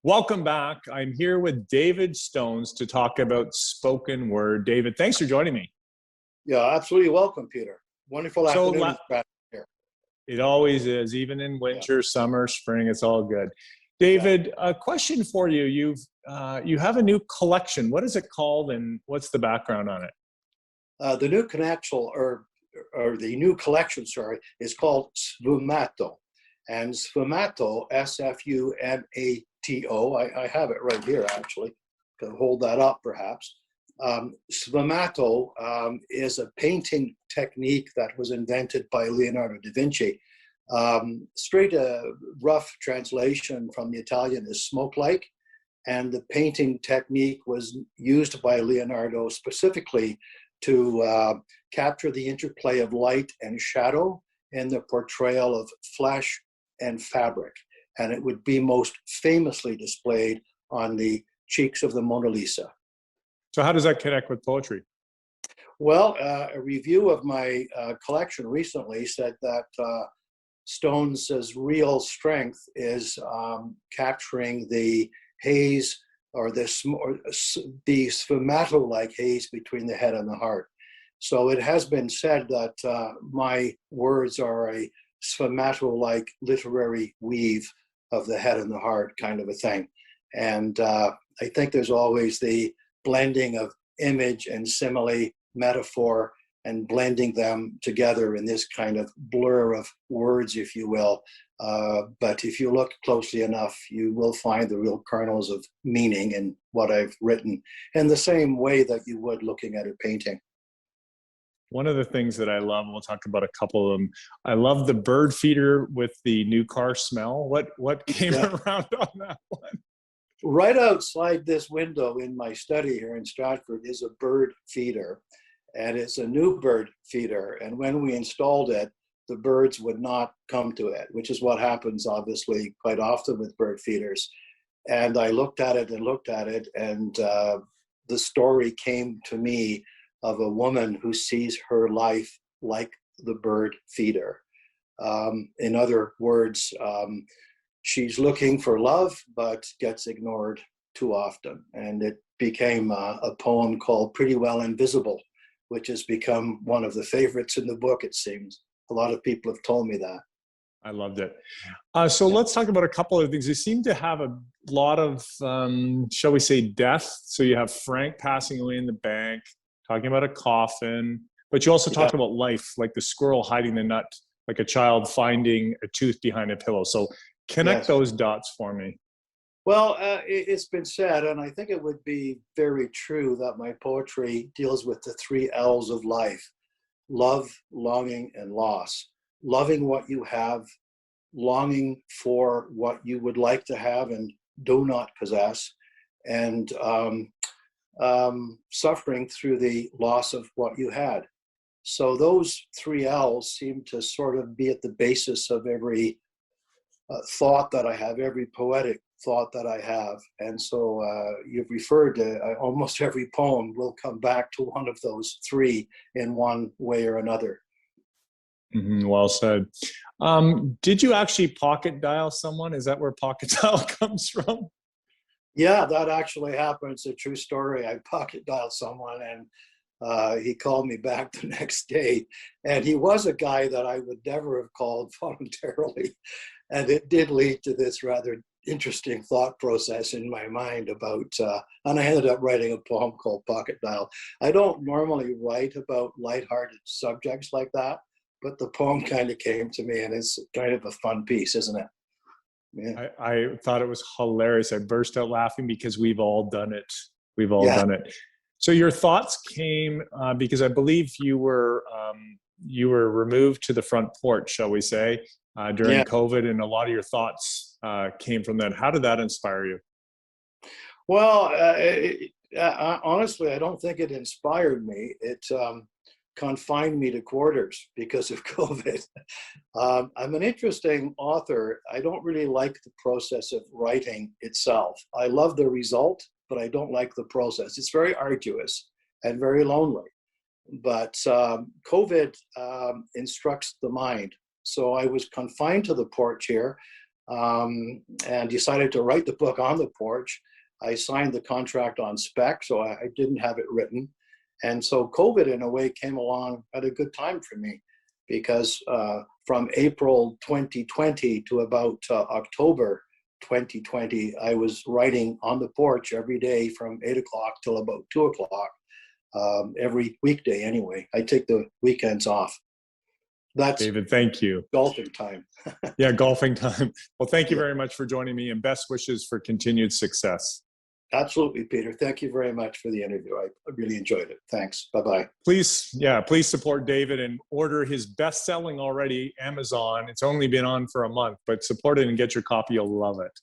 Welcome back. I'm here with David Stones to talk about spoken word. David, thanks for joining me. Yeah, absolutely welcome, Peter. Wonderful So afternoon back here. it always is, even in Yeah, winter, summer, spring, it's all good. yeah. David, a question for you. You have a new collection. What is it called, and what's the background on it? The new connection, or the new collection, sorry, is called Sfumato, and Sfumato, Sfumato. I have it right here actually. Can hold that up, perhaps. Sfumato is a painting technique that was invented by Leonardo da Vinci. Straight rough translation from the Italian is smoke-like, and the painting technique was used by Leonardo specifically to capture the interplay of light and shadow in the portrayal of flesh and fabric. And it would be most famously displayed on the cheeks of the Mona Lisa. So how does that connect with poetry? Well, a review of my collection recently said that Stone's real strength is capturing the haze or the sfumato-like haze between the head and the heart. So it has been said that my words are a sfumato-like literary weave of the head and the heart kind of a thing. And I think there's always the blending of image and simile, metaphor, and blending them together in this kind of blur of words, if you will. But if you look closely enough, you will find the real kernels of meaning in what I've written, in the same way that you would looking at a painting. One of the things that I love, we'll talk about a couple of them. I love the bird feeder with the new car smell. What came Yeah. around on that one? Right outside this window in my study here in Stratford is a bird feeder, and it's a new bird feeder. And when we installed it, the birds would not come to it, which is what happens obviously quite often with bird feeders. And I looked at it and looked at it, and the story came to me of a woman who sees her life like the bird feeder. In other words, she's looking for love, but gets ignored too often. And it became a poem called Pretty Well Invisible, which has become one of the favorites in the book, it seems. A lot of people have told me that. I loved it. So let's talk about a couple of things. You seem to have a lot of, shall we say, death. So you have Frank passing away in the bank, talking about a coffin, but you also talk about life, like the squirrel hiding the nut, like a child finding a tooth behind a pillow. So connect those dots for me. Well, it's been said, and I think it would be very true, that my poetry deals with the three L's of life: love, longing, and loss. Loving what you have, longing for what you would like to have and do not possess, and suffering through the loss of what you had. So those three L's seem to sort of be at the basis of every thought that I have, every poetic thought that I have. And so you've referred to almost every poem will come back to one of those three in one way or another. Well said. Did you actually pocket dial someone? Is that where pocket dial comes from? Yeah, that actually happened. It's a true story. I pocket dialed someone, and he called me back the next day. And he was a guy that I would never have called voluntarily. And it did lead to this rather interesting thought process in my mind about, and I ended up writing a poem called Pocket Dial. I don't normally write about lighthearted subjects like that, but the poem kind of came to me, and it's kind of a fun piece, isn't it? Yeah. I thought it was hilarious. I burst out laughing because we've all done it. We've all done it. So your thoughts came because I believe you were removed to the front porch, shall we say, during COVID, and a lot of your thoughts came from that. How did that inspire you? Well, honestly, I don't think it inspired me. It confined me to quarters because of COVID. I'm an interesting author. I don't really like the process of writing itself. I love the result, but I don't like the process. It's very arduous and very lonely. But COVID instructs the mind. So I was confined to the porch here. and decided to write the book on the porch. I signed the contract on spec, so I didn't have it written. And so COVID, in a way, came along at a good time for me, because from April 2020 to about October 2020, I was writing on the porch every day from 8 o'clock till about 2 o'clock, every weekday anyway. I take the weekends off. That's David, thank you. golfing time. Yeah, golfing time. Well, thank you Yeah. very much for joining me, and best wishes for continued success. Absolutely, Peter. Thank you very much for the interview. I really enjoyed it. Thanks. Bye-bye. Please support David and order his best-selling already Amazon. It's only been on for a month, but support it and get your copy. You'll love it.